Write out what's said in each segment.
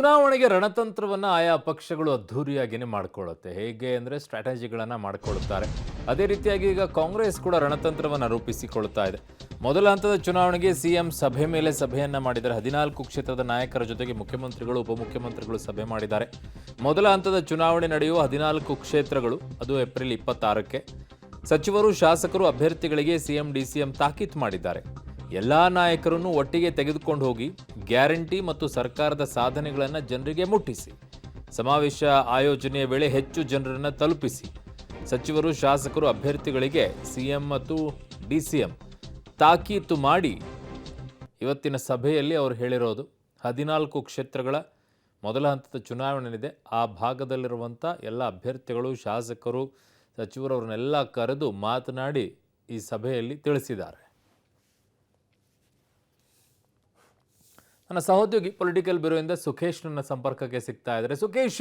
ಚುನಾವಣೆಗೆ ರಣತಂತ್ರವನ್ನು ಆಯಾ ಪಕ್ಷಗಳು ಅದ್ಧೂರಿಯಾಗಿಯೇ ಮಾಡಿಕೊಳ್ಳುತ್ತೆ. ಹೇಗೆ ಅಂದರೆ ಸ್ಟ್ರಾಟಜಿಗಳನ್ನು ಮಾಡಿಕೊಳ್ಳುತ್ತಾರೆ. ಅದೇ ರೀತಿಯಾಗಿ ಈಗ ಕಾಂಗ್ರೆಸ್ ಕೂಡ ರಣತಂತ್ರವನ್ನು ರೂಪಿಸಿಕೊಳ್ತಾ ಇದೆ. ಮೊದಲ ಹಂತದ ಚುನಾವಣೆಗೆ ಸಿಎಂ ಸಭೆ ಮೇಲೆ ಸಭೆಯನ್ನು ಮಾಡಿದ್ದಾರೆ. 14 ಕ್ಷೇತ್ರದ ನಾಯಕರ ಜೊತೆಗೆ ಮುಖ್ಯಮಂತ್ರಿಗಳು ಉಪಮುಖ್ಯಮಂತ್ರಿಗಳು ಸಭೆ ಮಾಡಿದ್ದಾರೆ. ಮೊದಲ ಹಂತದ ಚುನಾವಣೆ ನಡೆಯುವ 14 ಕ್ಷೇತ್ರಗಳು, ಅದು ಏಪ್ರಿಲ್ 26ಕ್ಕೆ. ಸಚಿವರು ಶಾಸಕರು ಅಭ್ಯರ್ಥಿಗಳಿಗೆ ಸಿಎಂ ಡಿಸಿಎಂ ತಾಕೀತು ಮಾಡಿದ್ದಾರೆ. ಎಲ್ಲ ನಾಯಕರನ್ನು ಒಟ್ಟಿಗೆ ತೆಗೆದುಕೊಂಡು ಹೋಗಿ ಗ್ಯಾರಂಟಿ ಮತ್ತು ಸರ್ಕಾರದ ಸಾಧನೆಗಳನ್ನು ಜನರಿಗೆ ಮುಟ್ಟಿಸಿ, ಸಮಾವೇಶ ಆಯೋಜನೆಯ ವೇಳೆ ಹೆಚ್ಚು ಜನರನ್ನು ತಲುಪಿಸಿ. ಸಚಿವರು ಶಾಸಕರು ಅಭ್ಯರ್ಥಿಗಳಿಗೆ ಸಿಎಂ ಮತ್ತು ಡಿಸಿಎಂ ತಾಕೀತು ಮಾಡಿ ಇವತ್ತಿನ ಸಭೆಯಲ್ಲಿ ಅವರು ಹೇಳಿರೋದು 14 ಕ್ಷೇತ್ರಗಳ ಮೊದಲ ಹಂತದ ಚುನಾವಣೆ ಇದೆ. ಆ ಭಾಗದಲ್ಲಿರುವಂಥ ಎಲ್ಲ ಅಭ್ಯರ್ಥಿಗಳು, ಶಾಸಕರು, ಸಚಿವರವ್ರನ್ನೆಲ್ಲ ಕರೆದು ಮಾತನಾಡಿ ಈ ಸಭೆಯಲ್ಲಿ ತಿಳಿಸಿದ್ದಾರೆ. ನನ್ನ ಸಹೋದ್ಯೋಗಿ ಪೊಲಿಟಿಕಲ್ ಬ್ಯೂರೋಯಿಂದ ಸುಖೇಶ್ ನನ್ನ ಸಂಪರ್ಕಕ್ಕೆ ಸಿಗ್ತಾ ಇದ್ದಾರೆ. ಸುಖೇಶ್,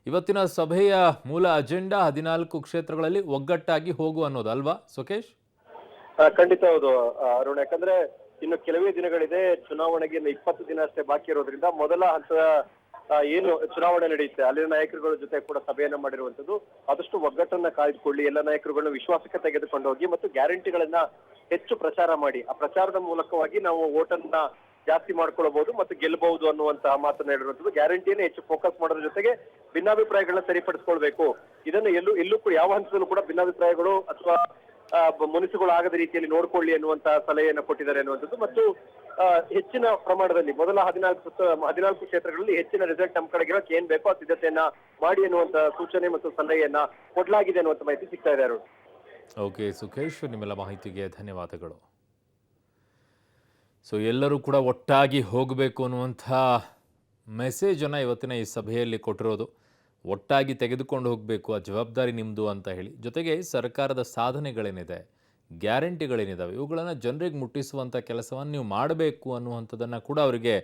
ಇವತ್ತಿನ ಸಭೆಯ ಮೂಲ ಅಜೆಂಡಾ 14 ಕ್ಷೇತ್ರಗಳಲ್ಲಿ ಒಗ್ಗಟ್ಟಾಗಿ ಹೋಗು ಅನ್ನೋದು ಅಲ್ವಾ ಸುಖೇಶ್? ಖಂಡಿತ ಹೌದು ಅರುಣ್. ಯಾಕಂದ್ರೆ ಇನ್ನು ಕೆಲವೇ ದಿನಗಳಿದೆ, ಚುನಾವಣೆಗೆ ಇನ್ನು 20 ದಿನ ಅಷ್ಟೇ ಬಾಕಿ ಇರೋದ್ರಿಂದ ಮೊದಲ ಹಂತದ ಏನು ಚುನಾವಣೆ ನಡೆಯುತ್ತೆ ಅಲ್ಲಿನ ನಾಯಕರುಗಳ ಜೊತೆ ಕೂಡ ಸಭೆಯನ್ನ ಮಾಡಿರುವಂತದ್ದು. ಆದಷ್ಟು ಒಗ್ಗಟ್ಟನ್ನ ಕಾಯ್ದುಕೊಳ್ಳಿ, ಎಲ್ಲ ನಾಯಕರುಗಳನ್ನ ವಿಶ್ವಾಸಕ್ಕೆ ತೆಗೆದುಕೊಂಡು ಹೋಗಿ ಮತ್ತು ಗ್ಯಾರಂಟಿಗಳನ್ನ ಹೆಚ್ಚು ಪ್ರಚಾರ ಮಾಡಿ, ಆ ಪ್ರಚಾರದ ಮೂಲಕವಾಗಿ ನಾವು ವೋಟನ್ನ ಜಾಸ್ತಿ ಮಾಡ್ಕೊಳ್ಬಹುದು ಮತ್ತು ಗೆಲ್ಲಬಹುದು ಅನ್ನುವಂತಹ ಮಾತನ್ನ ಹೇಳಿರುವಂತದ್ದು. ಗ್ಯಾರಂಟಿಯನ್ನೇ ಹೆಚ್ಚು ಫೋಕಸ್ ಮಾಡೋದ್ರ ಜೊತೆಗೆ ಭಿನ್ನಾಭಿಪ್ರಾಯಗಳನ್ನ ಸರಿಪಡಿಸ್ಕೊಳ್ಬೇಕು. ಇದನ್ನ ಎಲ್ಲೂ ಕೂಡ ಯಾವ ಹಂತದಲ್ಲೂ ಕೂಡ ಭಿನ್ನಾಭಿಪ್ರಾಯಗಳು ಅಥವಾ ಮುನಿಸುಗಳು ಆಗದ ರೀತಿಯಲ್ಲಿ ನೋಡ್ಕೊಳ್ಳಿ ಅನ್ನುವಂತಹ ಸಲಹೆಯನ್ನು ಕೊಟ್ಟಿದ್ದಾರೆ ಅನ್ನುವಂಥದ್ದು. ಮತ್ತು ಹೆಚ್ಚಿನ ಪ್ರಮಾಣದಲ್ಲಿ ಮೊದಲ 14 ಕ್ಷೇತ್ರಗಳಲ್ಲಿ ಹೆಚ್ಚಿನ ರಿಸಲ್ಟ್ ನಮ್ಮ ಕಡೆಗೆ ಏನ್ ಬೇಕೋ ಆ ಸಿದ್ಧತೆಯನ್ನ ಮಾಡಿ ಅನ್ನುವಂತ ಸೂಚನೆ ಮತ್ತು ಸಲಹೆಯನ್ನ ಕೊಡ್ಲಾಗಿದೆ ಅನ್ನುವಂಥ ಮಾಹಿತಿ ಸಿಗ್ತಾ ಇದೆ. ಓಕೆ ಸುಖೇಶ್, ನಿಮ್ಮೆಲ್ಲ ಮಾಹಿತಿಗೆ ಧನ್ಯವಾದಗಳು. ಸೊ ಎಲ್ಲರೂ ಕೂಡ ಒಟ್ಟಾಗಿ ಹೋಗಬೇಕು ಅನ್ನುವಂಥ ಮೆಸೇಜನ್ನು ಇವತ್ತಿನ ಈ ಸಭೆಯಲ್ಲಿ ಕೊಟ್ಟಿರೋದು. ಒಟ್ಟಾಗಿ ತೆಗೆದುಕೊಂಡು ಹೋಗಬೇಕು, ಆ ಜವಾಬ್ದಾರಿ ನಿಮ್ಮದು ಅಂತ ಹೇಳಿ. ಜೊತೆಗೆ ಸರ್ಕಾರದ ಸಾಧನೆಗಳೇನಿದೆ, ಗ್ಯಾರಂಟಿಗಳೇನಿದ್ದಾವೆ, ಇವುಗಳನ್ನು ಜನರಿಗೆ ಮುಟ್ಟಿಸುವಂಥ ಕೆಲಸವನ್ನು ನೀವು ಮಾಡಬೇಕು ಅನ್ನುವಂಥದ್ದನ್ನು ಕೂಡ ಅವರಿಗೆ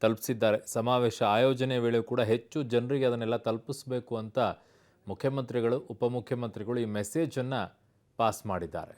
ತಲುಪಿಸಿದ್ದಾರೆ. ಸಮಾವೇಶ ಆಯೋಜನೆ ವೇಳೆ ಕೂಡ ಹೆಚ್ಚು ಜನರಿಗೆ ಅದನ್ನೆಲ್ಲ ತಲುಪಿಸಬೇಕು ಅಂತ ಮುಖ್ಯಮಂತ್ರಿಗಳು, ಉಪಮುಖ್ಯಮಂತ್ರಿಗಳು ಈ ಮೆಸೇಜನ್ನು ಪಾಸ್ ಮಾಡಿದ್ದಾರೆ.